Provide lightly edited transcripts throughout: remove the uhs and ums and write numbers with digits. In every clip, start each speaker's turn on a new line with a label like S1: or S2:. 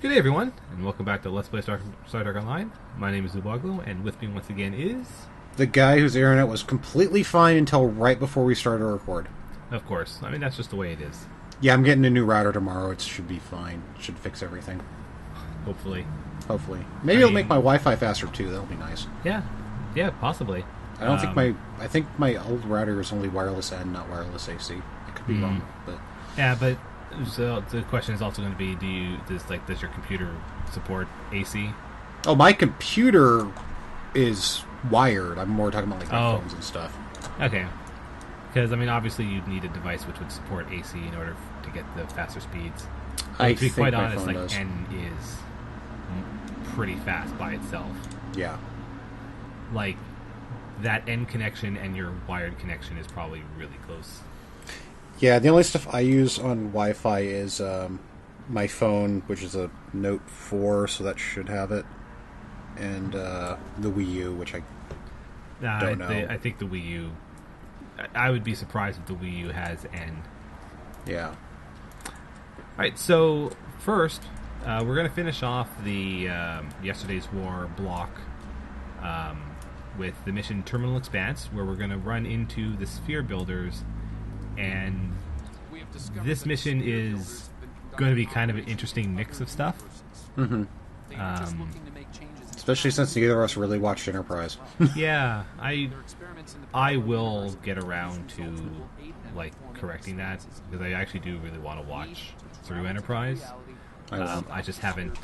S1: Good day, everyone, and welcome back to Let's Play Star Trek Online. My name is Zuboglu, and with me once again is...
S2: the guy whose internet was completely fine until right before we started to record.
S1: Of course. I mean, that's just the way it is.
S2: Yeah, I'm getting a new router tomorrow. It should be fine. It should fix everything.
S1: Hopefully.
S2: Maybe it'll make my Wi-Fi faster, too. That'll be nice.
S1: Yeah, possibly.
S2: I don't think I think my old router is only wireless and not wireless AC. I could be wrong, but...
S1: Yeah, but so the question is also going to be, does your computer support AC?
S2: Oh, my computer is wired. I'm more talking about like my phones and stuff.
S1: Okay. Because, I mean, obviously you'd need a device which would support AC in order to get the faster speeds.
S2: I
S1: to be
S2: think
S1: quite
S2: my
S1: honest,
S2: phone
S1: like,
S2: does.
S1: N is pretty fast by itself.
S2: Yeah.
S1: Like, that N connection and your wired connection is probably really close.
S2: Yeah, the only stuff I use on Wi-Fi is my phone, which is a Note 4, so that should have it, and the Wii U, which I don't know.
S1: I think the Wii U... I would be surprised if the Wii U has N.
S2: Yeah.
S1: Alright, so first, we're going to finish off the Yesterday's War block with the mission Terminal Expanse, where we're going to run into the Sphere Builders, and this mission is going to be kind of an interesting mix of stuff.
S2: Mm-hmm. Especially since neither of us really watched Enterprise.
S1: Yeah, I will get around to like correcting that, because I actually do really want to watch through Enterprise. I just haven't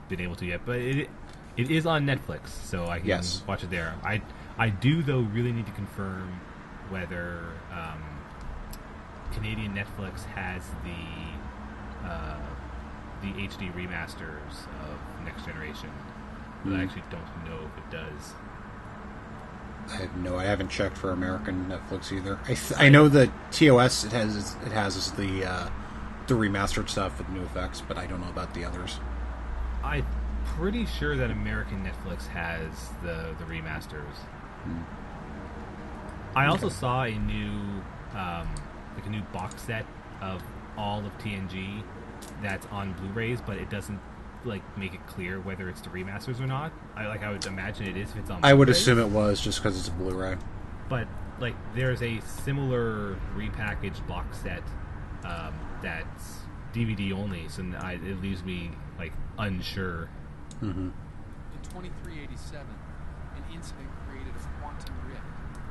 S1: been able to yet, but it is on Netflix, so I can watch it there. I do, though, really need to confirm whether Canadian Netflix has the HD remasters of Next Generation. But I actually don't know if it does.
S2: I haven't checked for American Netflix either. I know the TOS it has is the remastered stuff with new effects, but I don't know about the others.
S1: I'm pretty sure that American Netflix has the remasters. I also saw a new a new box set of all of TNG that's on Blu-rays, but it doesn't like make it clear whether it's the remasters or not. I would imagine it is if it's on Blu-rays.
S2: I would assume it was, just because it's a Blu-ray.
S1: But like there's a similar repackaged box set that's DVD only, so it leaves me like unsure.
S3: In 2387, an incident created a quantum rift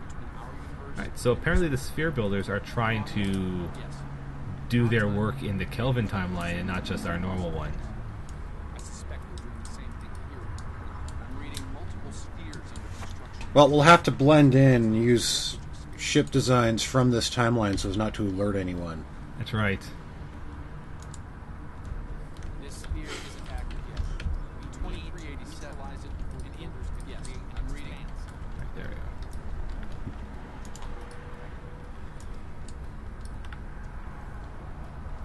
S3: between our universe.
S1: Right, so apparently the Sphere Builders are trying to do their work in the Kelvin timeline and not just our normal one.
S3: I suspect we're doing the same thing here. I'm reading multiple spheres under construction.
S2: Well, we'll have to blend in and use ship designs from this timeline so as not to alert anyone.
S1: That's right.
S3: This sphere isn't active yet. In 2387, I'm reading.
S1: Right, there we go.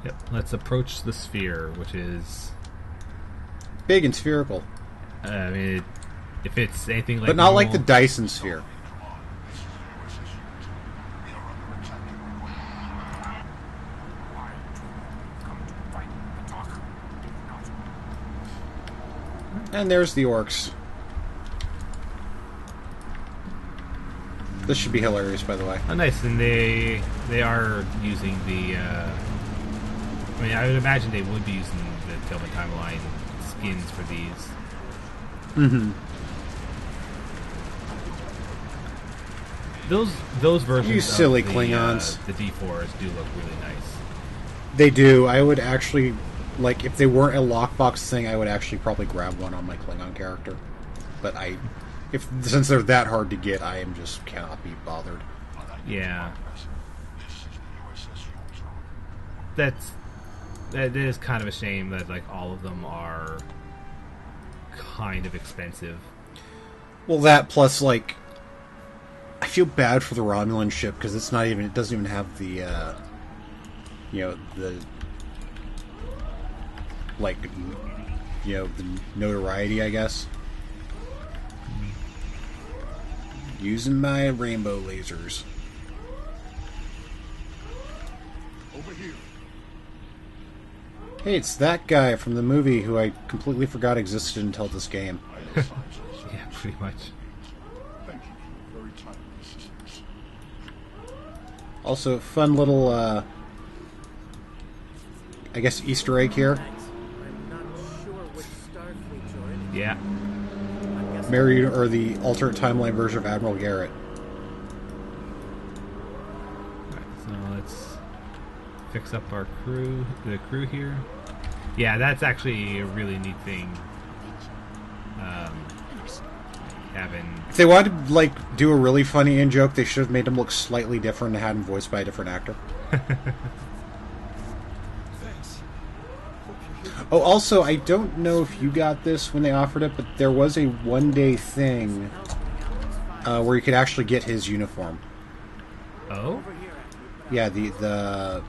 S1: Yep, let's approach the sphere, which is...
S2: Big and spherical.
S1: I mean, if it's anything like...
S2: But not like the
S1: normal-
S2: Dyson sphere. And there's the orcs. This should be hilarious, by the way.
S1: Oh, nice, and they are using the... I mean, I would imagine they would be using the Kelvin timeline skins for these.
S2: Mm-hmm.
S1: Those versions
S2: You silly
S1: of the,
S2: Klingons.
S1: The D4s do look really nice.
S2: They do. I would actually, like, if they weren't a lockbox thing, I would actually probably grab one on my Klingon character. But since they're that hard to get, I just cannot be bothered.
S1: Yeah. That is kind of a shame that like all of them are kind of expensive.
S2: Well, that plus like, I feel bad for the Romulan ship because it doesn't even have the, the notoriety, I guess. Using my rainbow lasers.
S3: Over here.
S2: Hey, it's that guy from the movie who I completely forgot existed until this game.
S1: Yeah, pretty much.
S4: Thank you for your very timely assistance.
S2: Also, fun little, I guess, Easter egg here.
S5: Thanks. I'm not sure which Starfleet joined.
S1: Yeah.
S5: I'm guessing
S2: Mary, or the alternate timeline version of Admiral Garrett.
S1: So let's fix up our the crew here. Yeah, that's actually a really neat thing. Having
S2: If they wanted to, like, do a really funny in-joke, they should have made him look slightly different and had him voiced by a different actor.
S4: Thanks.
S2: Oh, also, I don't know if you got this when they offered it, but there was a one-day thing where you could actually get his uniform.
S1: oh
S2: Yeah, the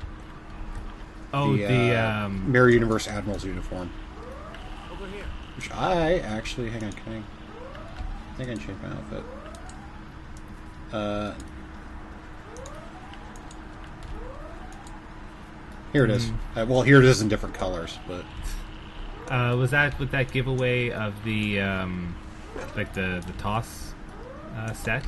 S2: Mirror Universe Admiral's uniform.
S5: over here.
S2: Which I actually... Hang on, I think I can change my outfit. Here it is. Well, here it is in different colors, but...
S1: was that with that giveaway of the like the toss set?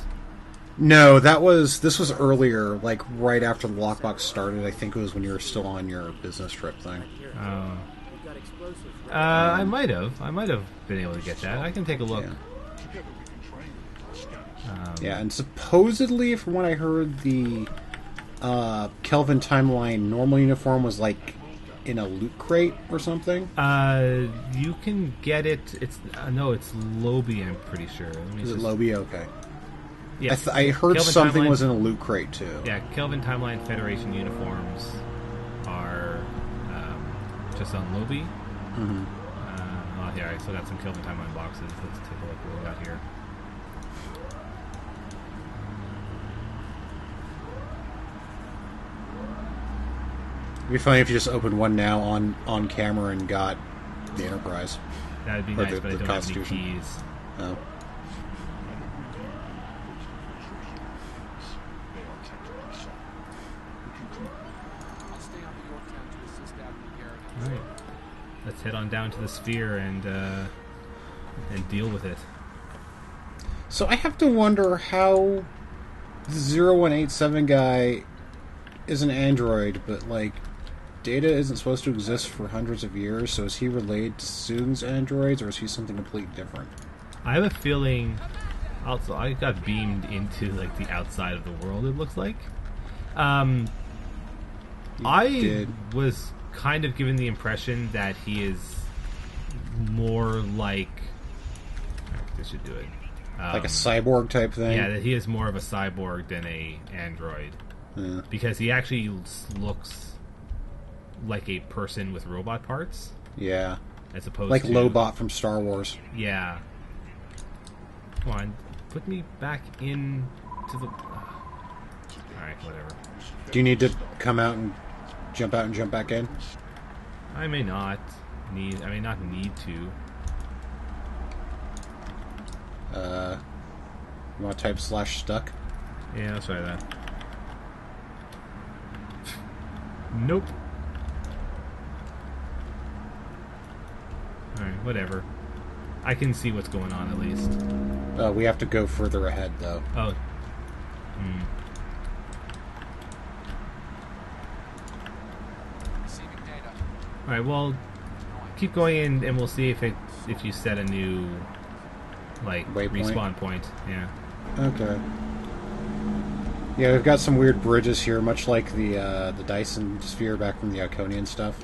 S2: No, this was earlier, like right after the lockbox started. I think it was when you were still on your business trip thing.
S1: Oh.
S5: We got explosives. Right?
S1: I might have been able to get that. I can take a look.
S2: Yeah.
S4: Together we can train our scouting.
S2: Yeah, and supposedly, from what I heard, the Kelvin Timeline normal uniform was like in a loot crate or something.
S1: You can get it. It's no, it's Lobby. I'm pretty sure. Let me
S2: Is it
S1: just-
S2: Lobby? Okay.
S1: Yeah,
S2: I heard
S1: Kelvin
S2: something
S1: Timeline-
S2: was in a loot crate too.
S1: Yeah, Kelvin Timeline Federation uniforms are just on Lobby.
S2: Mm-hmm.
S1: Oh, yeah, I still got some Kelvin Timeline boxes. Let's take a look what we got here.
S2: It'd be funny if you just opened one now on camera and got the Enterprise.
S1: That'd be
S2: Or
S1: nice,
S2: the-
S1: but I
S2: the
S1: don't have any
S2: Constitution.
S1: keys.
S2: Oh.
S4: They are tactically sound. We can come.
S3: I'll stay on the Yorktown to assist Admiral Garrett.
S1: All right, let's head on down to the sphere and deal with it.
S2: So I have to wonder how the 0187 guy is an android, but like Data isn't supposed to exist for hundreds of years, so is he related to Soong's androids, or is he something completely different?
S1: I have a feeling. Also, I got beamed into like the outside of the world. It looks like. I
S2: did.
S1: was kind of given the impression that he is more like. This should do it.
S2: Like a cyborg type thing?
S1: Yeah, that he is more of a cyborg than a android
S2: Yeah.
S1: because he actually looks like a person with robot parts
S2: Yeah.
S1: as opposed
S2: Like
S1: to
S2: Lobot from Star Wars.
S1: Yeah. Come on, put me back in to the. Alright, whatever.
S2: Do you need to come out and jump out and jump back in?
S1: I may not need to.
S2: You want to type /stuck?
S1: Yeah, let's try that. Nope. Alright, whatever. I can see what's going on at least.
S2: We have to go further ahead, though.
S1: Oh.
S3: Receiving data.
S1: Alright, well, keep going in and we'll see if you set a new
S2: Waypoint?
S1: respawn point. Yeah.
S2: Okay. Yeah, we've got some weird bridges here, much like the Dyson sphere back from the Iconian stuff.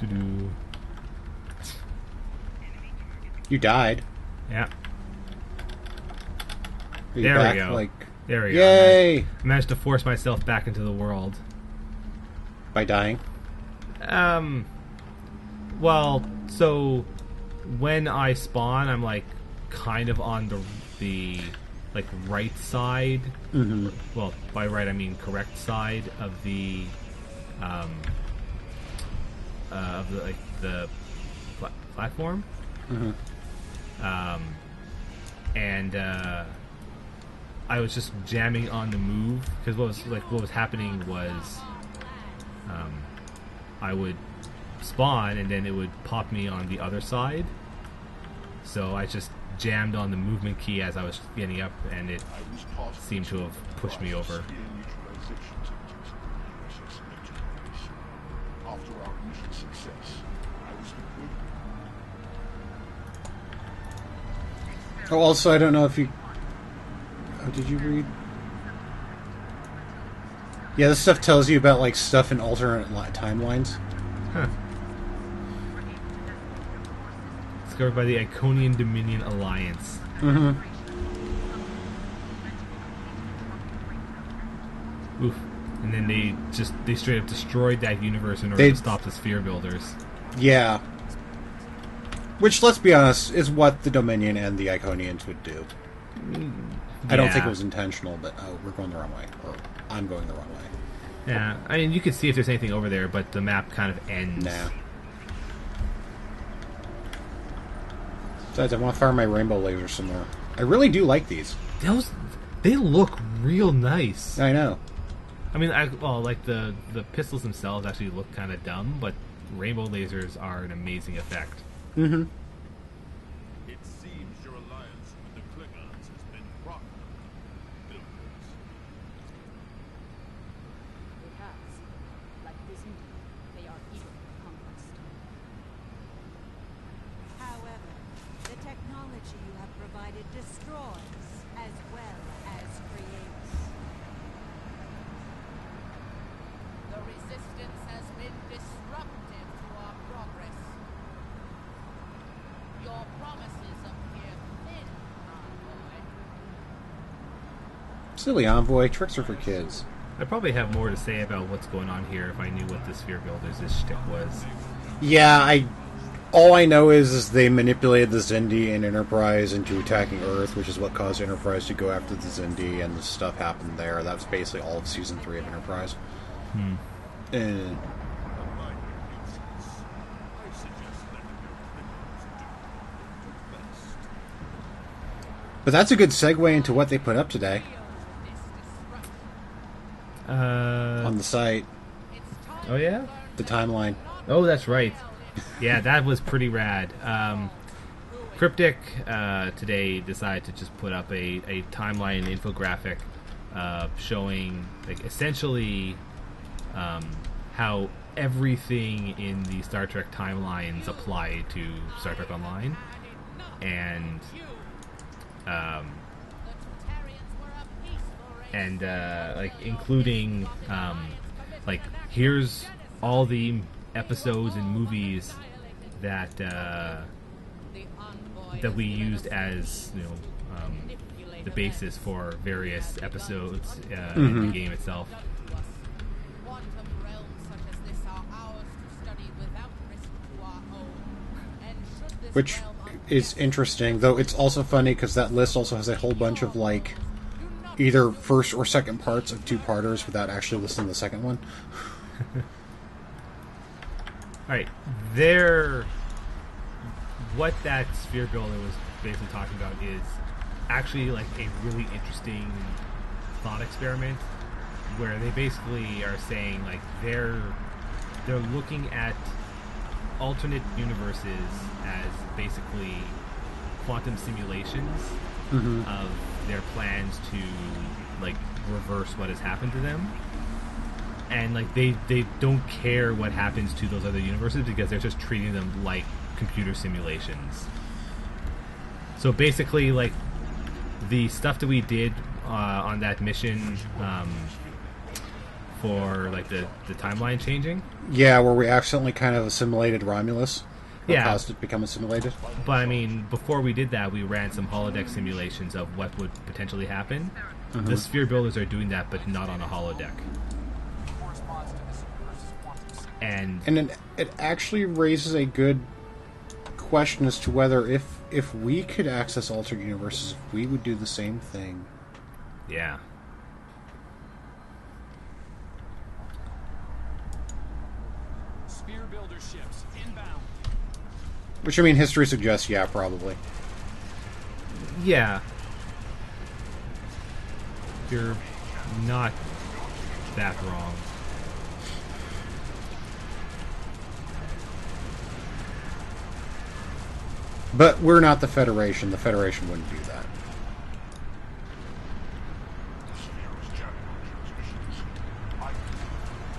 S1: Doo-doo-doo.
S2: You died.
S1: Yeah.
S2: Are you
S1: There we
S2: back,
S1: go.
S2: Like,
S1: There we go.
S2: yay!
S1: I managed to force myself back into the world.
S2: By dying.
S1: Well, so when I spawn, I'm like kind of on the like right side.
S2: Mm-hmm.
S1: Well, by right I mean correct side of the platform.
S2: Mm-hmm.
S1: and I was just jamming on the move because what was happening was I would spawn and then it would pop me on the other side. So I just jammed on the movement key as I was getting up, and it seemed to have pushed me over.
S4: After our mission success, I was deployed.
S2: Oh, also, I don't know if you... Oh, did you read? Yeah, this stuff tells you about, like, stuff in alternate timelines.
S1: Huh. Discovered by the Iconian Dominion Alliance.
S2: Mm-hmm.
S1: Oof. And then they straight up destroyed that universe in order to stop the sphere builders.
S2: Yeah. Which, let's be honest, is what the Dominion and the Iconians would do. I don't think it was intentional, but we're going the wrong way. Or I'm going the wrong way.
S1: Yeah, I mean, you can see if there's anything over there, but the map kind of ends.
S2: Nah. Besides, I want to fire my rainbow laser somewhere. I really do like these.
S1: They look real nice.
S2: I know.
S1: I mean, like the pistols themselves actually look kind of dumb, but rainbow lasers are an amazing effect.
S2: Mm-hmm.
S6: It seems your alliance with the Klingons has been rotten. Builders.
S7: It has. Like this Indian, they are eager for conquest. However, the technology you have provided destroys as well as creates.
S8: The resistance has been disruptive to our progress. Your promises appear thin, Envoy.
S2: Silly Envoy. Tricks are for kids.
S1: I probably have more to say about what's going on here if I knew what the sphere builders' shtick was.
S2: Yeah, all I know is they manipulated the Zindi and Enterprise into attacking Earth, which is what caused Enterprise to go after the Zindi, and the stuff happened there. That was basically all of Season 3 of Enterprise. And... But that's a good segue into what they put up today. On the site.
S1: Oh yeah?
S2: The timeline.
S1: Oh, that's right. Yeah, that was pretty rad. Cryptic today decided to just put up a timeline infographic showing, like, essentially how everything in the Star Trek timelines apply to Star Trek Online, and like including like here's all the episodes and movies that that we used as the basis for various episodes in the game itself.
S8: Quantum realms such as this are ours to study without risk to our own. And should this
S2: Which is interesting, though it's also funny because that list also has a whole bunch of, like, either first or second parts of two-parters without actually listening to the second one.
S1: Alright, what that sphere builder was basically talking about is actually like a really interesting thought experiment where they basically are saying, like, they're looking at alternate universes as basically quantum simulations of their plans to, like, reverse what has happened to them. And, like, they don't care what happens to those other universes because they're just treating them like computer simulations. So basically, like, the stuff that we did on that mission for, like, the timeline changing.
S2: Yeah, where we accidentally kind of assimilated Romulus.
S1: Yeah.
S2: Caused it to become assimilated.
S1: But, I mean, before we did that, we ran some holodeck simulations of what would potentially happen. The sphere builders are doing that, but not on a holodeck. And
S2: it actually raises a good question as to whether if we could access alternate universes, if we would do the same thing.
S1: yeah.
S3: Spear builder ships inbound.
S2: Which, I mean, history suggests, yeah, probably.
S1: Yeah. You're not that wrong.
S2: But we're not the Federation. The Federation wouldn't do that.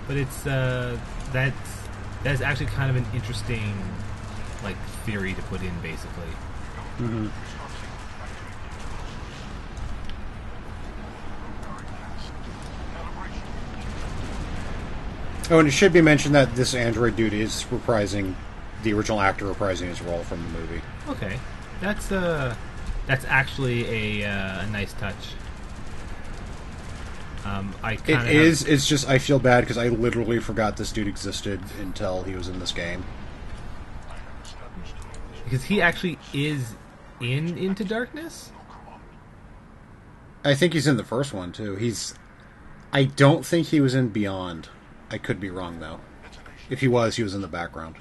S1: But it's that's actually kind of an interesting like theory to put in, basically.
S2: Mm-hmm. Oh, and it should be mentioned that this android dude is reprising the original actor reprising his role from the movie.
S1: Okay, that's actually a nice touch.
S2: It is. It's just I feel bad because I literally forgot this dude existed until he was in this game.
S1: Because he actually is in Into Darkness?
S2: I think he's in the first one, too. I don't think he was in Beyond. I could be wrong, though. If he was in the background.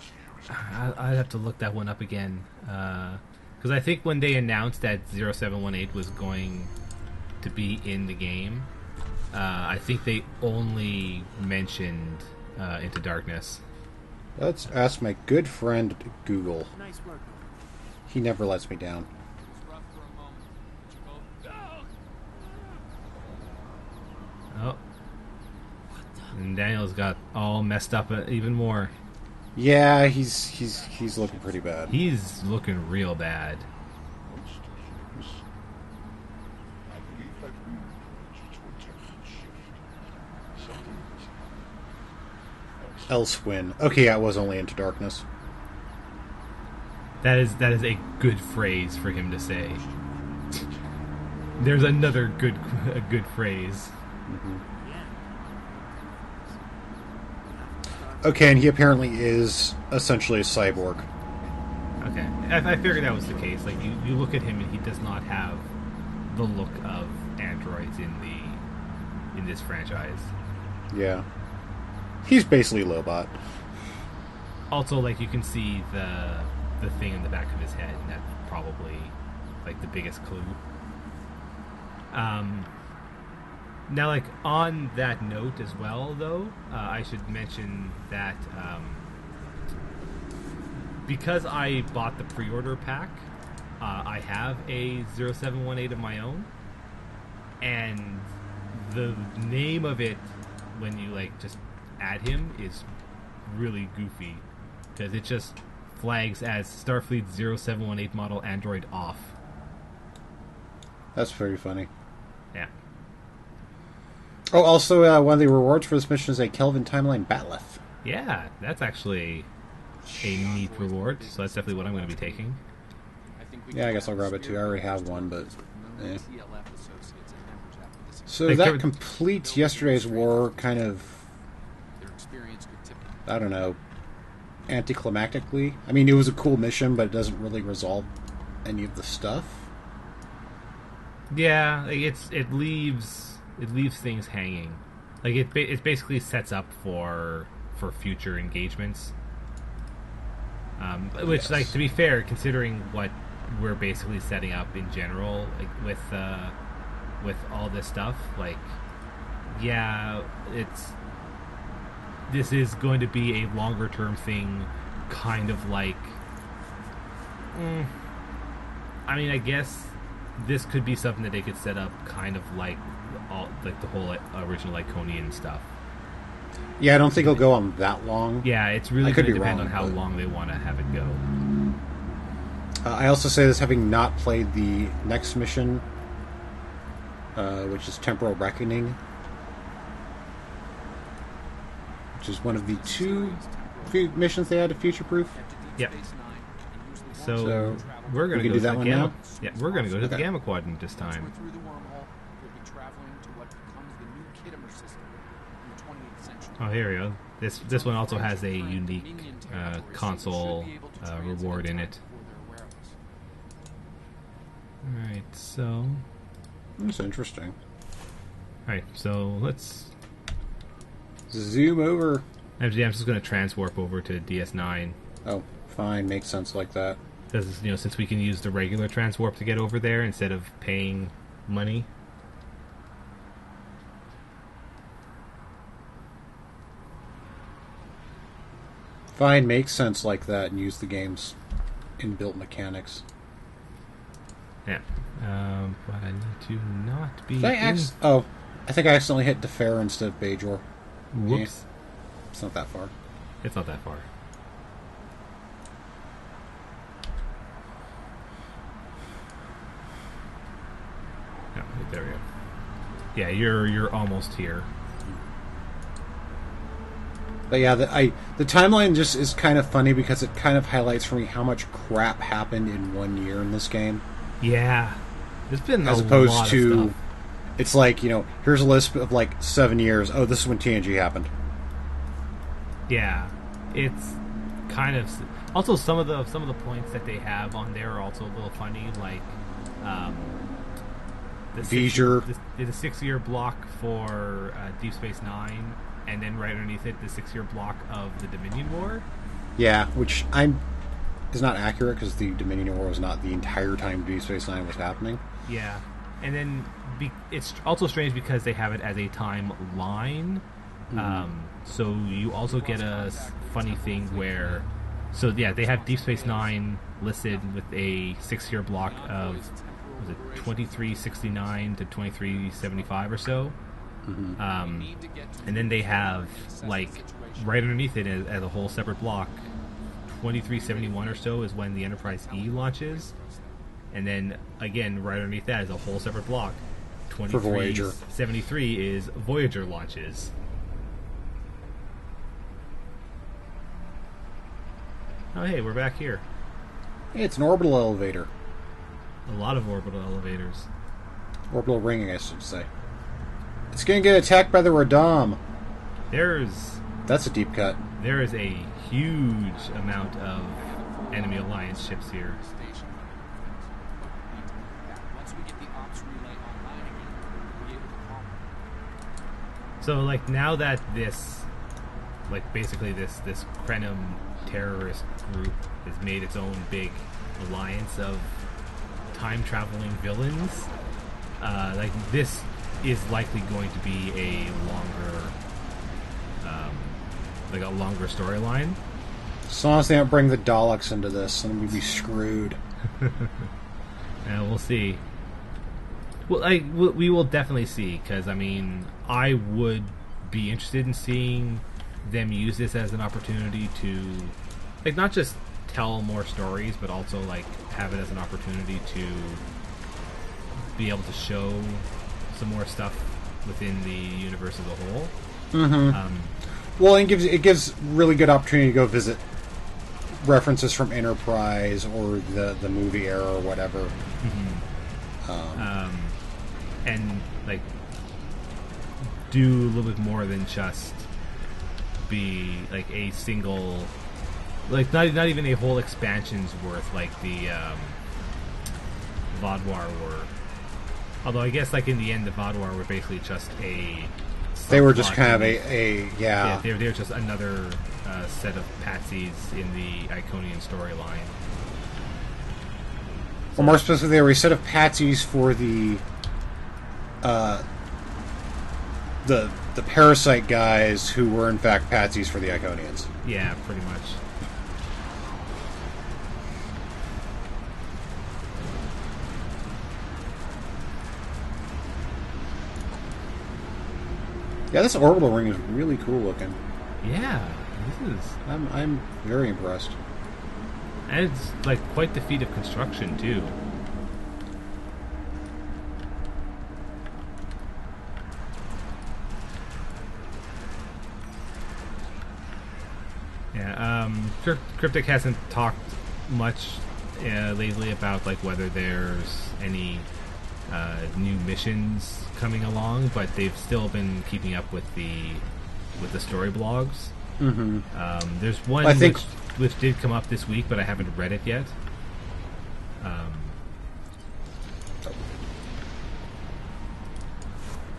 S1: I'd have to look that one up again. Because I think when they announced that 0718 was going to be in the game, I think they only mentioned Into Darkness.
S2: Let's ask my good friend Google.
S5: Nice work.
S2: He never lets me down.
S3: It was rough for a moment, but you both.
S1: Oh. And Daniel's got all messed up even more.
S2: Yeah, he's looking pretty bad.
S1: He's looking real bad.
S2: Elsewin. Okay, yeah, it was only Into Darkness.
S1: That is a good phrase for him to say. There's another good phrase.
S2: Mm-hmm. Okay, and he apparently is essentially a cyborg.
S1: Okay, I figured that was the case. Like you look at him and he does not have the look of androids in this franchise.
S2: Yeah, he's basically Lobot.
S1: Also, like you can see the thing in the back of his head, and that's probably like the biggest clue. Now, like on that note as well, though, I should mention that because I bought the pre-order pack, I have a 0718 of my own, and the name of it when you like just add him is really goofy because it just flags as Starfleet 0718 model android off.
S2: That's very funny.
S1: Yeah.
S2: Oh, also, one of the rewards for this mission is a Kelvin Timeline Batleth.
S1: Yeah, that's actually a neat reward, so that's definitely what I'm going to be taking.
S2: Yeah, I guess I'll grab it too. I already have one, but... Eh. So
S1: Like,
S2: that completes yesterday's war kind of... I don't know... anticlimactically. I mean, it was a cool mission, but it doesn't really resolve any of the stuff.
S1: Yeah, like it leaves things hanging. Like it basically sets up for future engagements. Which,
S2: Yes.
S1: like, to be fair, considering what we're basically setting up in general, like with all this stuff, like, yeah, this is going to be a longer term thing, kind of like. I mean, I guess this could be something that they could set up, kind of like the whole original Iconian stuff.
S2: Yeah, I don't think it'll go on that long.
S1: Yeah, it's really
S2: I could
S1: going to
S2: be
S1: depend
S2: wrong,
S1: on how
S2: but-
S1: long they want to have it go.
S2: I also say this having not played the next mission, which is Temporal Reckoning, which is one of the two missions they had to future-proof.
S1: Yep. So
S2: So,
S1: we're going
S2: we
S1: to
S2: can
S1: go
S2: do
S1: to
S2: that
S1: the
S2: one
S1: gamma.
S2: now?
S1: Yeah, we're going to go to the
S2: Okay.
S1: gamma quadrant this time.
S3: Through the wormhole, we'll be traveling to what becomes the new Kittimer system in the 28th century.
S1: Oh, here we go. This one also has a unique console reward in it. Alright, so...
S2: That's interesting.
S1: Alright, so let's...
S2: Zoom over.
S1: Actually, I'm just going to transwarp over to DS9.
S2: Oh, fine. Makes sense like that.
S1: Because, since we can use the regular transwarp to get over there instead of paying money.
S2: Fine, makes sense like that and use the game's inbuilt mechanics.
S1: Yeah. But I need to not be...
S2: I think I accidentally hit Defer instead of Bajor.
S1: Whoops.
S2: It's not that far.
S1: It's not that far. Oh, there we go. Yeah, you're almost here.
S2: But yeah, the timeline just is kind of funny because it kind of highlights for me how much crap happened in 1 year in this game.
S1: Yeah. There's been
S2: as
S1: a
S2: opposed
S1: lot
S2: to,
S1: of stuff.
S2: It's like, here's a list of like 7 years. Oh, this is when TNG happened.
S1: Yeah. It's kind of... Also, some of the points that they have on there are also a little funny, like... the 6-year block for Deep Space Nine, and then right underneath it, the 6-year block of the Dominion War.
S2: Yeah, which is not accurate because the Dominion War was not the entire time Deep Space Nine was happening.
S1: Yeah, and then it's also strange because they have it as a timeline. So you also get a funny thing where, they have Deep Space Nine listed with a 6-year block of 2369 to 2375 or so. And then they have, like, right underneath it as a whole separate block, 2371 or so is when the Enterprise E launches. And then, again, right underneath that is a whole separate block. 2373 is Voyager launches. Oh, hey, we're back here.
S2: Hey, it's an orbital elevator.
S1: A lot of orbital elevators.
S2: Orbital ringing, I should say. It's going to get attacked by the Radam.
S1: That's
S2: a deep cut.
S1: There is a huge amount of enemy alliance ships here.
S3: Once we get the ops relay online again, we'll be able to call them.
S1: So, like, now that this Krenim terrorist group has made its own big alliance of time-traveling villains, this is likely going to be a longer storyline.
S2: As long as they don't bring the Daleks into this, then we'd be screwed.
S1: Yeah, we'll see. Well, we will definitely see, because, I would be interested in seeing them use this as an opportunity to, not just tell more stories, but also, have it as an opportunity to be able to show some more stuff within the universe as a whole.
S2: Mm-hmm. Well, it gives really good opportunity to go visit references from Enterprise or the movie era or whatever.
S1: Mm-hmm. And do a little bit more than just be a single, not even a whole expansion's worth, like the Vaadwaur were. Although I guess in the end the Vaadwaur were basically just a...
S2: They were just kind of
S1: Yeah, they were just another set of patsies in the Iconian storyline.
S2: Or more specifically, they were a set of patsies for the Parasite guys who were in fact patsies for the Iconians.
S1: Yeah, pretty much.
S2: Yeah, this orbital ring is really cool looking.
S1: Yeah, this is...
S2: I'm very impressed.
S1: And it's quite the feat of construction too. Yeah, Cryptic hasn't talked much lately about whether there's any new missions coming along, but they've still been keeping up with the story blogs.
S2: Mm-hmm.
S1: There's one which did come up this week, but I haven't read it yet.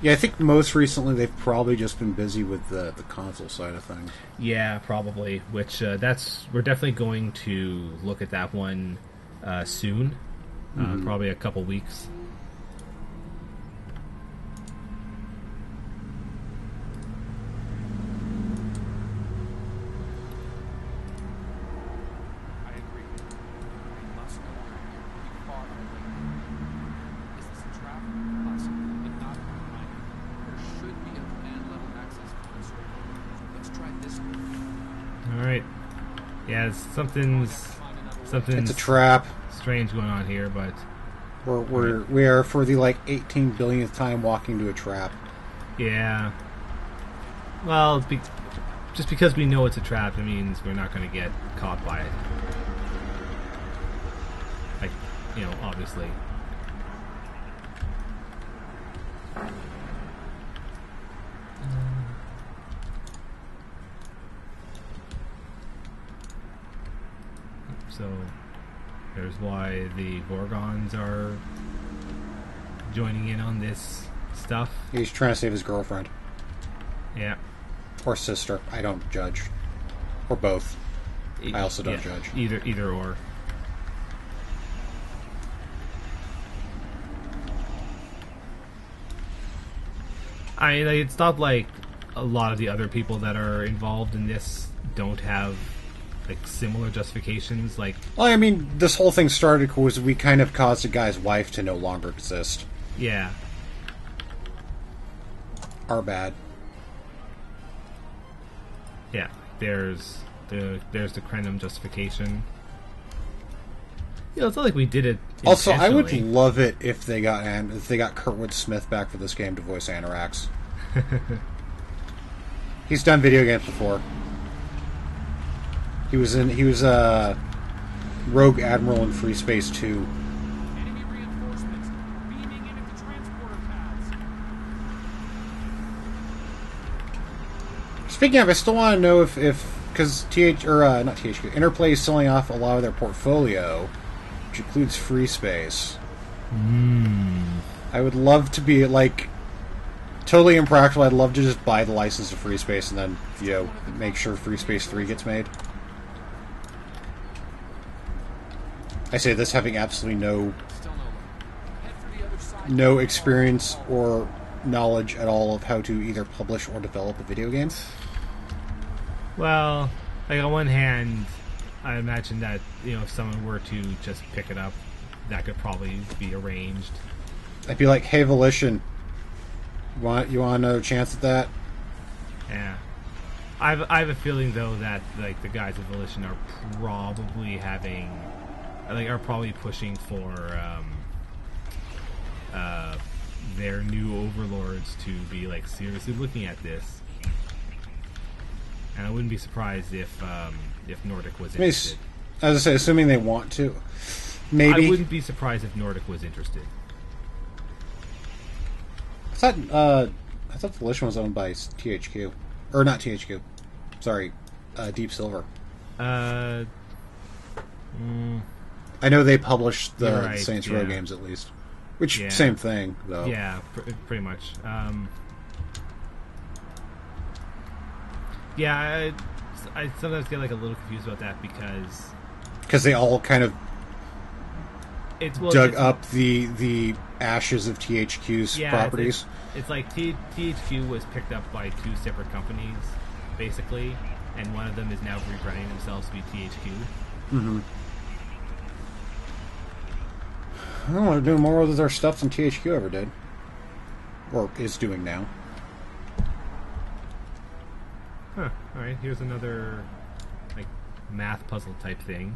S2: Yeah, I think most recently they've probably just been busy with the console side of things.
S1: Yeah, probably. Which we're definitely going to look at that one soon, probably a couple weeks.
S3: I agree. They must know we're here. We fought our way in. Is this a trap? Possibly, but not in my mind. There should be a command level access console. Let's try this one.
S1: All right. Yeah, something's
S2: It's a trap.
S1: strange going on here, but
S2: We are for the like 18 billionth time walking to a trap.
S1: yeah. Well, just because we know it's a trap, it means we're not going to get caught by it. Like, obviously. So, there's why the Gorgons are joining in on this stuff.
S2: He's trying to save his girlfriend.
S1: Yeah.
S2: Or sister. I don't judge. Or both. I also don't judge.
S1: Either or. It's not like a lot of the other people that are involved in this don't have like similar justifications. Like,
S2: Well, I mean, this whole thing started because we kind of caused a guy's wife to no longer exist.
S1: yeah,
S2: Our bad.
S1: yeah. There's the Crenum justification. It's not like we did it.
S2: Also, I would
S1: intentionally.
S2: love it if they got Kurtwood Smith back for this game to voice Anorax. He's done video games before. He was Rogue Admiral in Free Space 2.
S3: Enemy reinforcements beaming in at the transporter paths.
S2: Speaking of, I still want to know if because not THQ, Interplay is selling off a lot of their portfolio, which includes Free Space. I would love to be like totally impractical. I'd love to just buy the license to Free Space and then make sure Free Space 3 gets made. I say this having absolutely
S3: Still no luck. Head for the other side.
S2: no experience or knowledge at all of how to either publish or develop a video game.
S1: Well, like on one hand, I imagine that if someone were to just pick it up, that could probably be arranged.
S2: I'd be like, hey, Volition, you want another chance at that?
S1: Yeah, I have a feeling though that like the guys at Volition are probably are probably pushing for their new overlords to be like seriously looking at this. And I wouldn't be surprised if Nordic was interested.
S2: As I say, assuming they want to, maybe.
S1: I wouldn't be surprised if Nordic was interested.
S2: I thought Volition was owned by THQ, or not THQ. Sorry, Deep Silver. I know they published the
S1: You're right,
S2: Saints Row
S1: yeah.
S2: games at least, which
S1: Yeah.
S2: same thing though.
S1: Yeah, pretty much. Yeah, I sometimes get like a little confused about that because
S2: they all kind of
S1: it's
S2: dug up the ashes of THQ's properties.
S1: It's like THQ was picked up by two separate companies, basically, and one of them is now rebranding themselves to be THQ.
S2: Mm-hmm. Well, they're doing more with their stuff than THQ ever did, or is doing now.
S1: Huh. All right. Here's another like math puzzle type thing.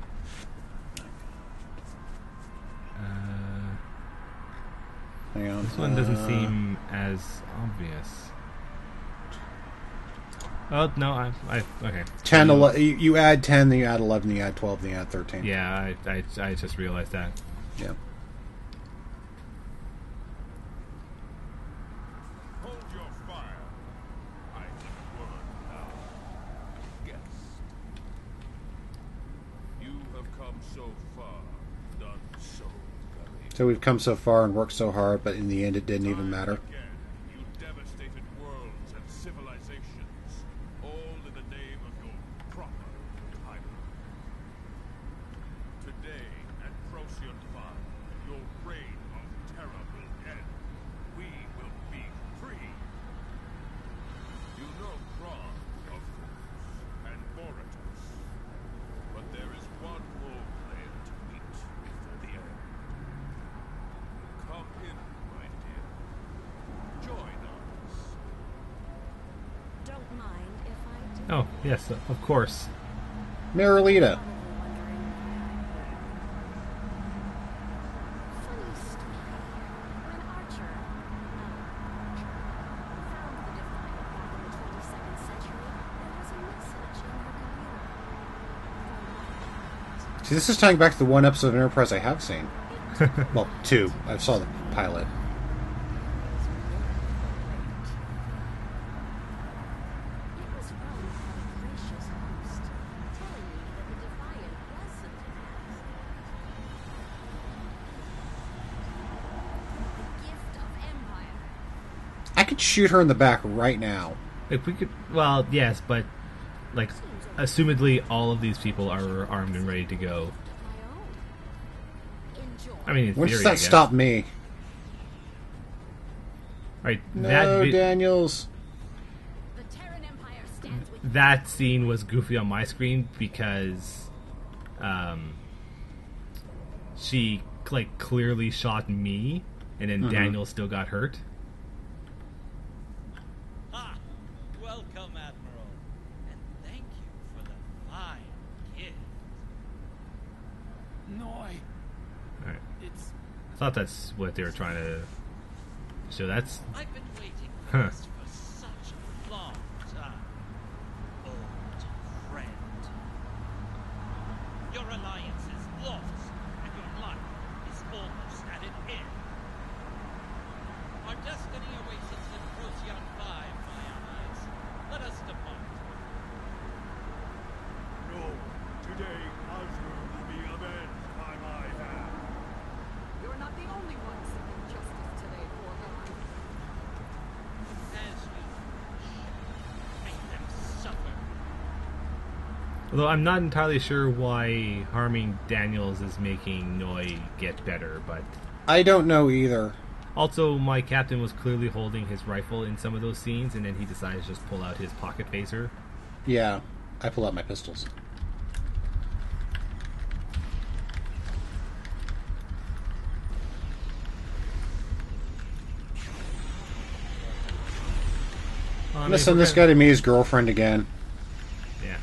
S2: Hang on.
S1: This one doesn't seem as obvious. Oh no! I okay.
S2: 10, 11, you add 10, then you add 11, then you add 12, then you add 13.
S1: Yeah, I just realized that.
S2: Yeah.
S6: Hold your fire. I need word now. Guest. You have come so far, done so very
S2: So we've come so far and worked so hard, but in the end it didn't even matter.
S6: again. You devastated worlds and civilizations, all in the name of your proper title. Today, at
S1: Oh, yes, of course.
S2: Miralita.
S9: Funny story. When Archer, found the Defiant back in the 22nd century, there was a message in her computer.
S2: See, this is tying back to the one episode of Enterprise I have seen. Well, two. I saw the pilot.
S9: It was from a gracious host, telling me that the Defiant wasn't an accident. The gift of Empire.
S2: I could shoot her in the back right now.
S1: If we could, well, yes, but like, assumedly, all of these people are armed and ready to go.
S9: Enjoy.
S1: I mean, in
S2: When
S1: theory,
S2: does
S1: I
S2: that
S1: guess.
S2: stop me?
S1: Right,
S2: No, Daniels.
S9: The Terran Empire stands with
S1: that scene was goofy on my screen because, she like clearly shot me, and then Daniel still got hurt.
S10: Ah, welcome, Admiral, and thank you for the fine gift.
S3: Noi.
S1: All right.
S3: It's
S1: I thought that's what they were trying to. So that's
S10: I've been waiting for
S1: Huh.
S10: this for such a long time. Old friend. Your alliance is lost, and your life is almost at an end. Our destiny awaits us in Procyon 5, my allies. Let us depart.
S6: No, today Osro will be avenged by my hand.
S8: You're not the only one seeking justice today, Forgon.
S10: As you wish. Make them suffer.
S1: although I'm not entirely sure why harming Daniels is making Noi get better, but
S2: I don't know either.
S1: also my captain was clearly holding his rifle in some of those scenes, and then he decides to just pull out his pocket phaser.
S2: Yeah, I pull out my pistols.
S1: Well, I
S2: I'm
S1: mean,
S2: gonna
S1: if
S2: send
S1: we're
S2: this guy to me, his girlfriend again.
S1: Yeah.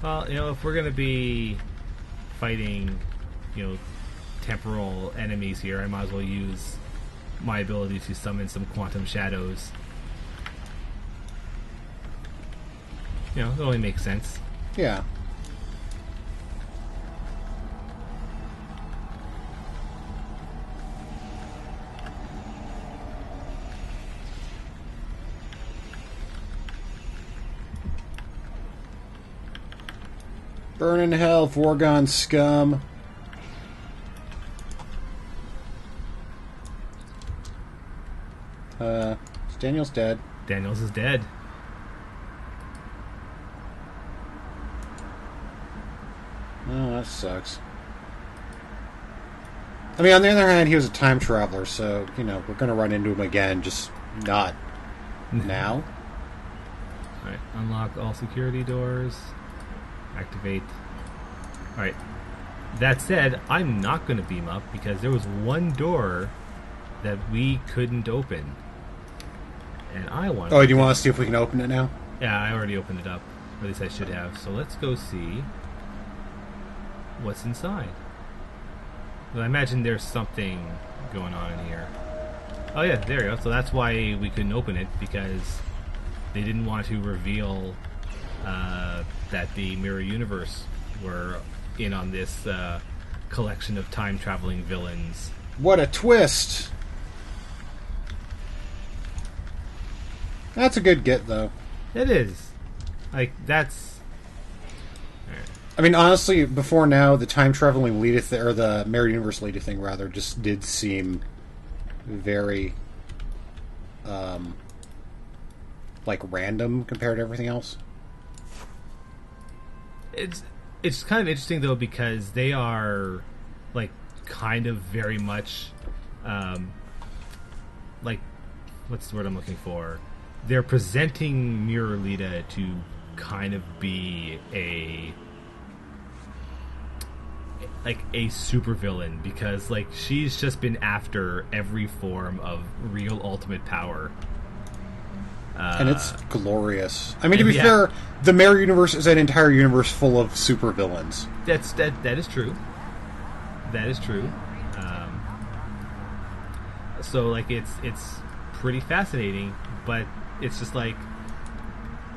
S1: Well, if we're gonna be fighting, temporal enemies here, I might as well use my ability to summon some quantum shadows. It only makes sense.
S2: Yeah. Burn in hell, Vorgon scum. Daniel's dead.
S1: Daniels is dead.
S2: Oh, that sucks. I mean, on the other hand, he was a time traveler, so, we're gonna run into him again, just not now.
S1: Alright, unlock all security doors. Activate. Alright. That said, I'm not going to beam up because there was one door that we couldn't open. And I want.
S2: Oh, do you want to see if we can open it now?
S1: Yeah, I already opened it up. Or at least I should have. So let's go see what's inside. Well, I imagine there's something going on in here. Oh yeah, there you go. So that's why we couldn't open it, because they didn't want to reveal that the Mirror Universe were in on this collection of time-traveling villains.
S2: What a twist! That's a good get, though.
S1: It is. Like, that's...
S2: I mean, honestly, before now, the time-traveling Leeta or the Mirror Universe Leeta thing, rather, just did seem very, random compared to everything else.
S1: It's kind of interesting, though, because they are, kind of very much, what's the word I'm looking for? They're presenting Mirror Leeta to kind of be a supervillain, because she's just been after every form of real ultimate power.
S2: And it's glorious. I mean, to be
S1: Yeah.
S2: fair, the Mirror Universe is an entire universe full of supervillains.
S1: That is true. That is true. So like it's pretty fascinating, but it's just like,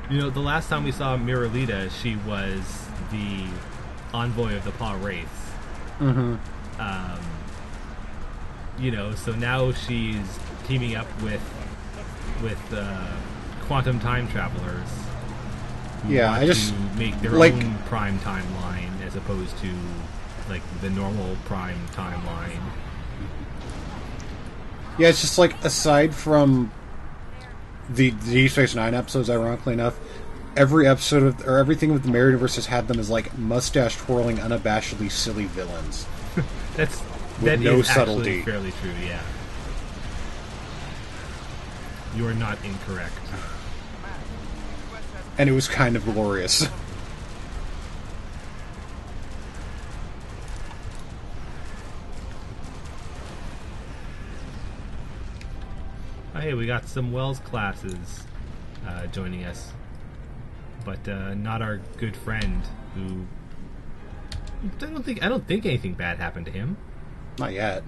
S1: you know, the last time we saw Miralita, she was the envoy of the Paw Wraiths.
S2: Mm-hmm.
S1: You know, so now she's teaming up with quantum time travelers. Who
S2: Yeah,
S1: want
S2: I just
S1: to make their
S2: like-
S1: own prime timeline as opposed to like the normal prime timeline.
S2: Yeah, it's just like, aside from the Deep Space Nine episodes, ironically enough, every episode of, or everything with the Mirror Universe has had them as like mustache twirling, unabashedly silly villains.
S1: That
S2: no
S1: is
S2: subtlety.
S1: actually fairly true. Yeah, you are not incorrect.
S2: And it was kind of glorious.
S1: Oh, hey, we got some Wells classes joining us, but not our good friend who. I don't think anything bad happened to him.
S2: Not yet.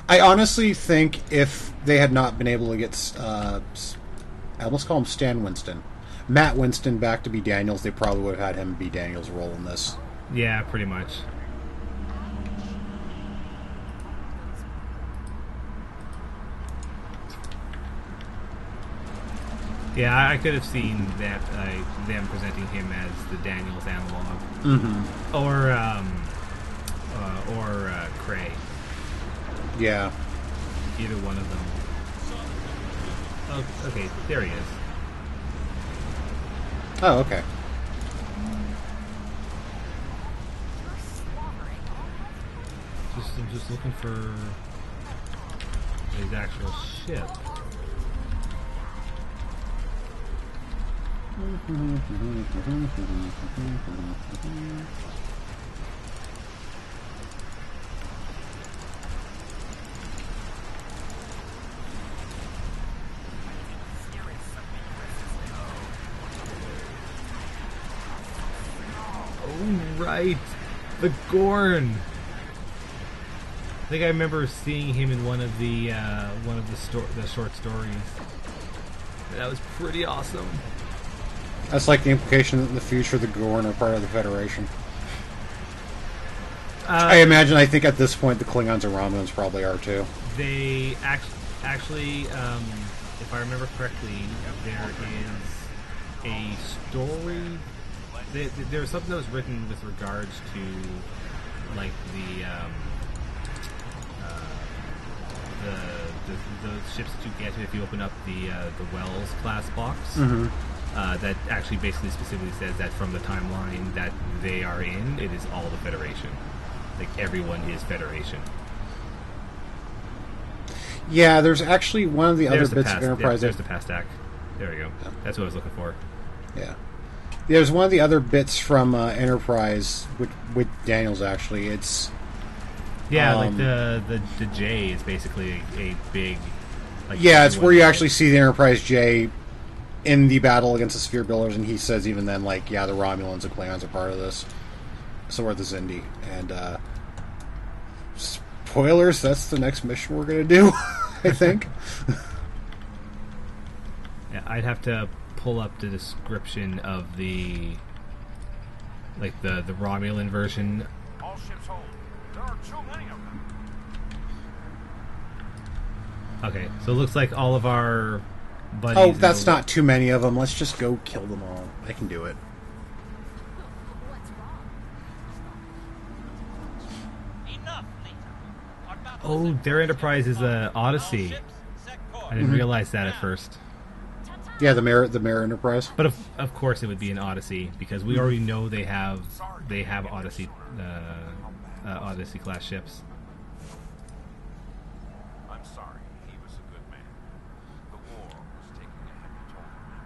S2: I honestly think if they had not been able to get, I almost call him Stan Winston, Matt Winston back to be Daniels, they probably would have had him be Daniels' role in this.
S1: Yeah, pretty much. Yeah, I could have seen that them presenting him as the Daniels analog,
S2: Mm-hmm.
S1: or Cray.
S2: Yeah.
S1: Either one of them. Oh, okay, there he is.
S2: Oh, okay.
S1: I'm just looking for his actual ship. Oh, right, the Gorn. I think I remember seeing him in one of the short stories. That was pretty awesome.
S2: That's like the implication that in the future the Gorn are part of the Federation. I imagine, I think at this point the Klingons and Romulans probably are too.
S1: They actually, if I remember correctly, there is a story. There was something that was written with regards to like the ships that you get if you open up the Wells class box.
S2: Mm-hmm.
S1: That actually basically specifically says that from the timeline that they are in, it is all the Federation. Like, everyone is Federation.
S2: Yeah, there's actually one of the
S1: There's
S2: other bits of Enterprise.
S1: There's the past act. There we go.
S2: Yeah.
S1: That's what I was looking for.
S2: Yeah. There's one of the other bits from Enterprise with Daniels, actually. It's...
S1: Yeah, like the J is basically a big... Like,
S2: yeah, it's where you actually see the Enterprise J in the battle against the Sphere Builders, and he says even then, like, yeah, the Romulans and Klingons are part of this. So are the Xindi. And, spoilers, that's the next mission we're going to do, I think.
S1: Yeah, I'd have to pull up the description of the... Like, the Romulan version.
S6: All ships hold. There are too many of them.
S1: Okay, so it looks like all of our buddies...
S2: Oh, that's not too many of them. Let's just go kill them all. I can do it.
S9: What's wrong?
S10: Enough, Lita. Our battle
S1: Oh,
S10: is
S1: their Enterprise is a Odyssey.
S10: all ships, set course.
S1: I didn't realize that at first.
S2: Yeah, the Mirror Enterprise.
S1: But of course it would be an Odyssey, because we already know they have Odyssey Odyssey class ships.
S6: I'm sorry. He was a good man. The war was taking a heavy toll on him.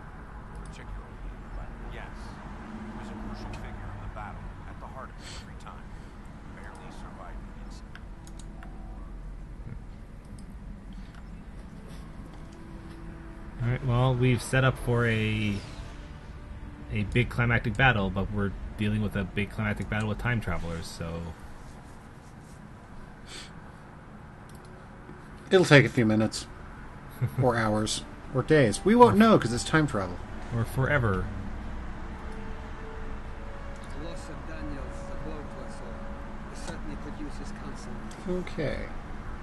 S6: Particularly, but yes, he was a crucial figure in the battle, at the heart of it every time. Barely survived the incident.
S1: Alright, Alright, well, we've set up for a big climactic battle, but we're dealing with a big climactic battle with time travelers, so...
S2: It'll take a few minutes. Or hours. Or days. We won't know because it's time travel.
S1: Or forever.
S5: The loss of Daniel is a blow to us all. It certainly produces constant
S2: Okay.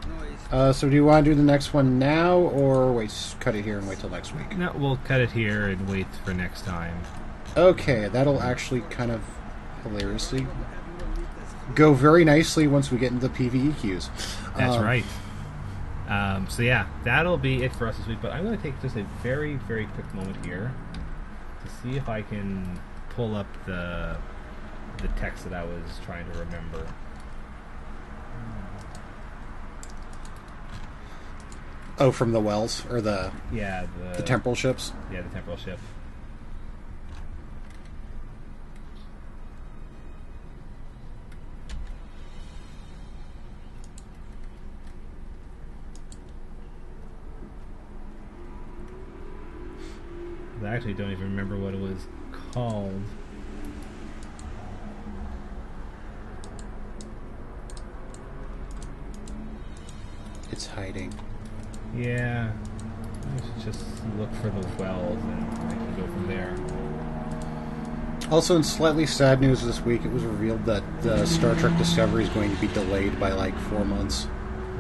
S5: noise.
S2: So do you want to do the next one now, or cut it here and wait till next week?
S1: No, we'll cut it here and wait for next time.
S2: Okay, that'll actually kind of hilariously go very nicely once we get into the PvE queues.
S1: That's right. So yeah, that'll be it for us this week, but I'm going to take just a very, very quick moment here to see if I can pull up the text that I was trying to remember.
S2: Oh, from the wells? Or the temporal ships?
S1: Yeah, the temporal ship. I actually don't even remember what it was called.
S2: It's hiding.
S1: Yeah. I should just look for the wells and I can go from there.
S2: Also, in slightly sad news this week, it was revealed that Star Trek Discovery is going to be delayed by like 4 months.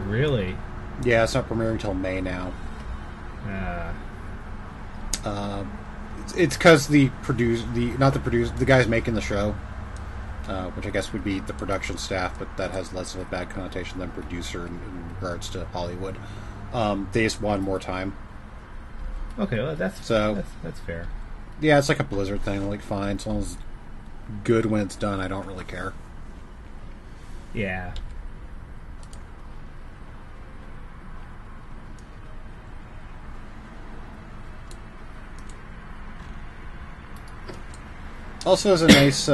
S1: Really?
S2: Yeah, it's not premiering until May now. It's because the guys making the show, which I guess would be the production staff, but that has less of a bad connotation than producer in regards to Hollywood. They just want more time.
S1: Okay, well that's fair.
S2: Yeah, it's like a Blizzard thing. Like, fine, as long as it's good when it's done, I don't really care.
S1: Yeah.
S2: Also, as a nice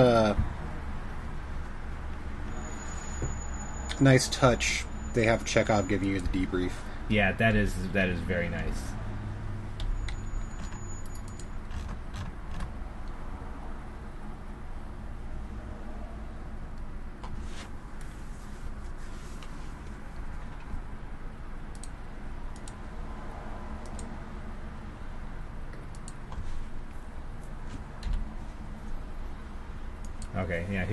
S2: touch, they have Chekhov giving you the debrief.
S1: Yeah, that is very nice. Okay, yeah,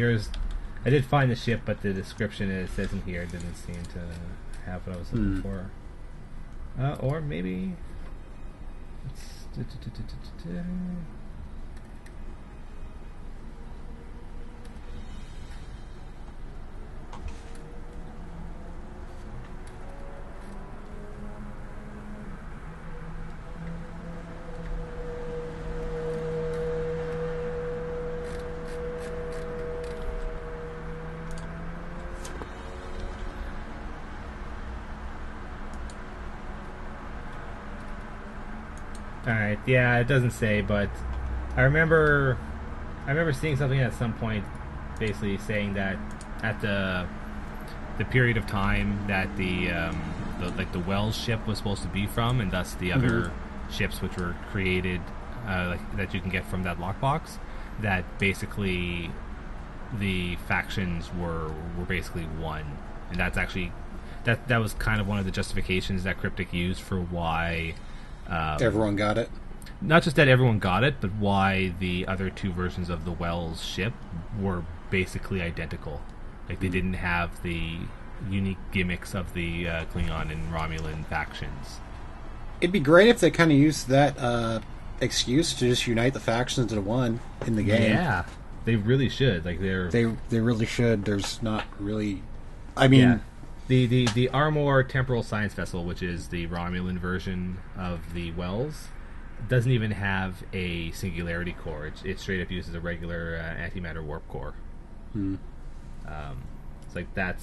S1: I did find the ship, but the description it says in here didn't seem to have what I was looking for. Or maybe... Alright, yeah, it doesn't say, but I remember seeing something at some point basically saying that at the period of time that the Wells ship was supposed to be from, and thus the other ships which were created that you can get from that lockbox, that basically the factions were basically one. And that's actually that was kind of one of the justifications that Cryptic used for why
S2: everyone got it.
S1: Not just that everyone got it, but why the other two versions of the Wells ship were basically identical. Like, they didn't have the unique gimmicks of the Klingon and Romulan factions.
S2: It'd be great if they kind of used that excuse to just unite the factions into one in the game.
S1: Yeah, they really should. Like,
S2: they really should. There's not really... I mean... Yeah.
S1: The Armor Temporal Science Vessel, which is the Romulan version of the Wells, doesn't even have a singularity core. It straight up uses a regular antimatter warp core. It's like that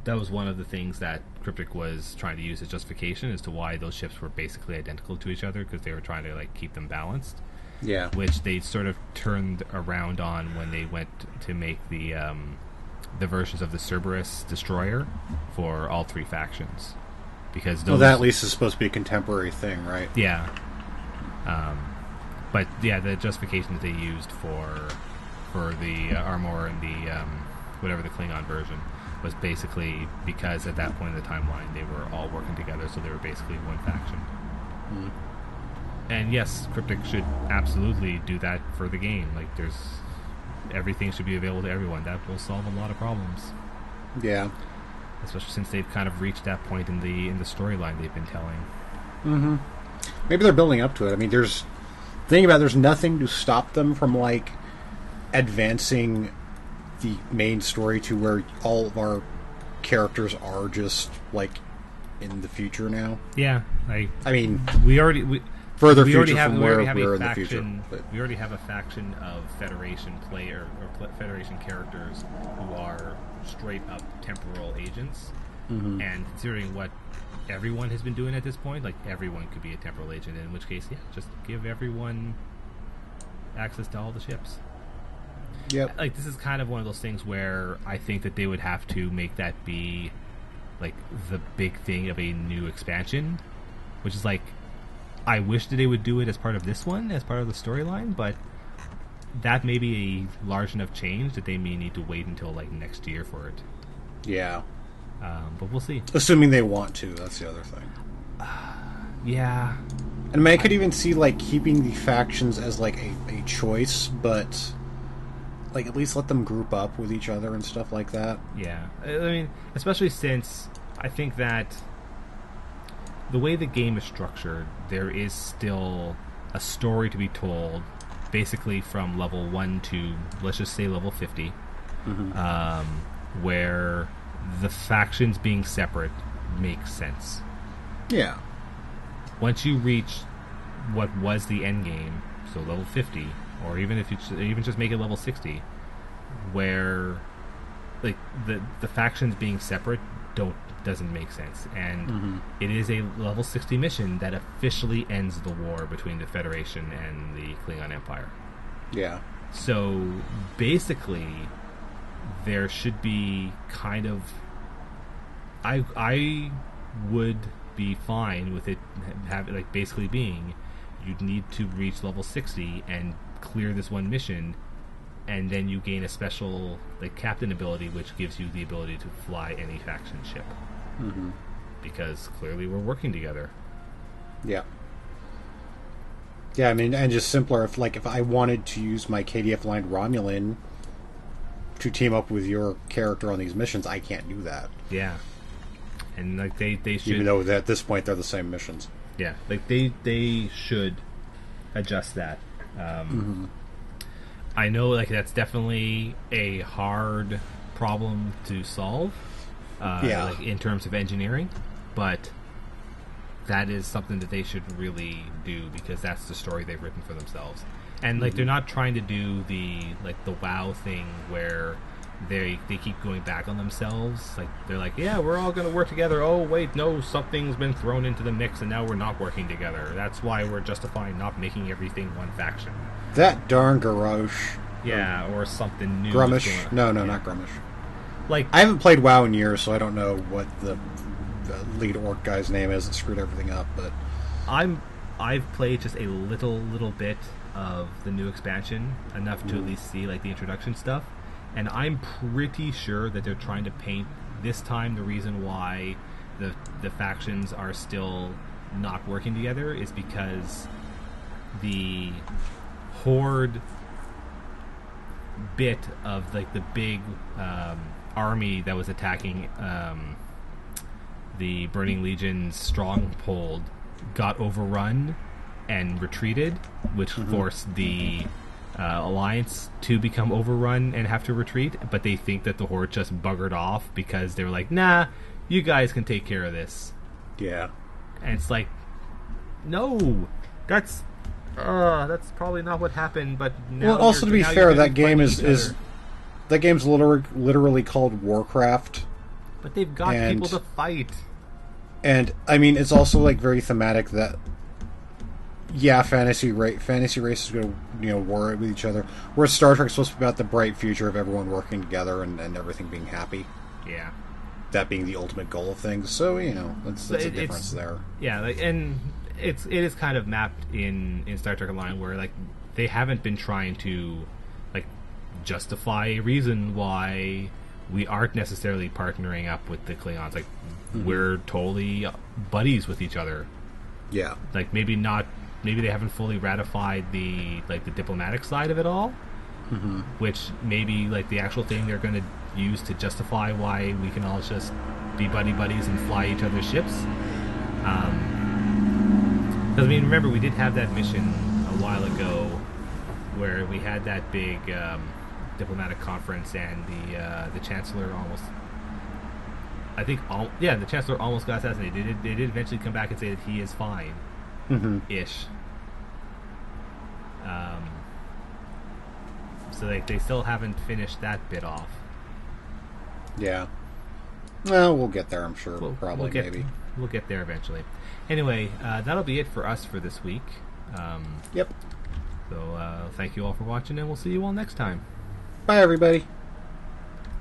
S1: was one of the things that Cryptic was trying to use as justification as to why those ships were basically identical to each other, because they were trying to keep them balanced.
S2: Yeah.
S1: Which they sort of turned around on when they went to make the versions of the Cerberus destroyer for all three factions, because those...
S2: Well, that at least is supposed to be a contemporary thing, right?
S1: Yeah. But yeah, the justification that they used for the armor and the whatever the Klingon version was basically because at that point in the timeline they were all working together, so they were basically one faction.
S2: Mm.
S1: And yes, Cryptic should absolutely do that for the game. Like, everything should be available to everyone. That will solve a lot of problems.
S2: Yeah.
S1: Especially since they've kind of reached that point in the storyline they've been telling.
S2: Mm-hmm. Maybe they're building up to it. I mean, there's nothing to stop them from, like, advancing the main story to where all of our characters are just, like, in the future now.
S1: Yeah.
S2: I mean,
S1: we already
S2: from where
S1: have
S2: we're
S1: a
S2: in the
S1: faction.
S2: future. But
S1: We already have a faction of Federation Federation characters who are straight up temporal agents.
S2: Mm-hmm.
S1: And considering what everyone has been doing at this point, like, everyone could be a temporal agent. In which case, yeah, just give everyone access to all the ships.
S2: Yep.
S1: Like, this is kind of one of those things where I think that they would have to make that be, like, the big thing of a new expansion, which is like, I wish that they would do it as part of this one, as part of the storyline, but that may be a large enough change that they may need to wait until, like, next year for it.
S2: Yeah.
S1: But we'll see.
S2: Assuming they want to, that's the other thing.
S1: Yeah.
S2: And I mean, I could even see, like, keeping the factions as, like, a choice, but, like, at least let them group up with each other and stuff like that.
S1: Yeah. I mean, especially since I think that the way the game is structured, there is still a story to be told, basically from level 1 to, let's just say, level 50, where the factions being separate makes sense.
S2: Yeah.
S1: Once you reach what was the end game, so level 50, or even if you even just make it level 60, where, like, the factions being separate doesn't make sense, and it is a level 60 mission that officially ends the war between the Federation and the Klingon Empire.
S2: Yeah.
S1: So basically, there should be kind of, I would be fine with it like basically being, you'd need to reach level 60 and clear this one mission, and then you gain a special, like, captain ability, which gives you the ability to fly any faction ship.
S2: Mm-hmm.
S1: Because clearly we're working together.
S2: Yeah. Yeah, I mean, and just simpler, if I wanted to use my KDF-aligned Romulan to team up with your character on these missions, I can't do that.
S1: Yeah. And, like, they should...
S2: Even though at this point they're the same missions.
S1: Yeah, like, they should adjust that. I know, like, that's definitely a hard problem to solve, like, in terms of engineering, but that is something that they should really do, because that's the story they've written for themselves. And, like, they're not trying to do the WoW thing where they keep going back on themselves. Like, they're like, yeah, we're all going to work together. Oh, wait, no, something's been thrown into the mix, and now we're not working together. That's why we're justifying not making everything one faction.
S2: That darn Garrosh.
S1: Yeah, or something new.
S2: Grummish. No, not Grummish.
S1: Like,
S2: I haven't played WoW in years, so I don't know what the lead orc guy's name is that screwed everything up, but...
S1: I've played just a little bit of the new expansion, enough to at least see, like, the introduction stuff, and I'm pretty sure that they're trying to paint this time the reason why the factions are still not working together is because the Horde bit of, like, the big army that was attacking the Burning Legion's stronghold got overrun and retreated, which forced the Alliance to become overrun and have to retreat, but they think that the Horde just buggered off because they were like, nah, you guys can take care of this.
S2: Yeah.
S1: And it's like, no, that's probably not what happened, but now...
S2: Well, also, to be fair, that game that game's literally called Warcraft.
S1: But they've got people to fight.
S2: And, I mean, it's also, like, very thematic that, yeah, fantasy races go, war with each other. Whereas Star Trek's supposed to be about the bright future of everyone working together and everything being happy.
S1: Yeah.
S2: That being the ultimate goal of things. So, that's a difference there.
S1: Yeah, like, and it is kind of mapped in Star Trek Online where like they haven't been trying to like justify a reason why we aren't necessarily partnering up with the Klingons. Like we're totally buddies with each other.
S2: Yeah.
S1: Like maybe they haven't fully ratified the diplomatic side of it all. Which maybe like the actual thing they're going to use to justify why we can all just be buddies and fly each other's ships. Because I mean, remember we did have that mission a while ago where we had that big diplomatic conference and the Chancellor almost. I think the Chancellor almost got assassinated. They did eventually come back and say that he is fine, ish. So they still haven't finished that bit off.
S2: Yeah. Well, we'll get there, I'm sure. Probably, maybe.
S1: We'll get there eventually. Anyway, that'll be it for us for this week.
S2: Yep.
S1: So thank you all for watching, and we'll see you all next time.
S2: Bye, everybody.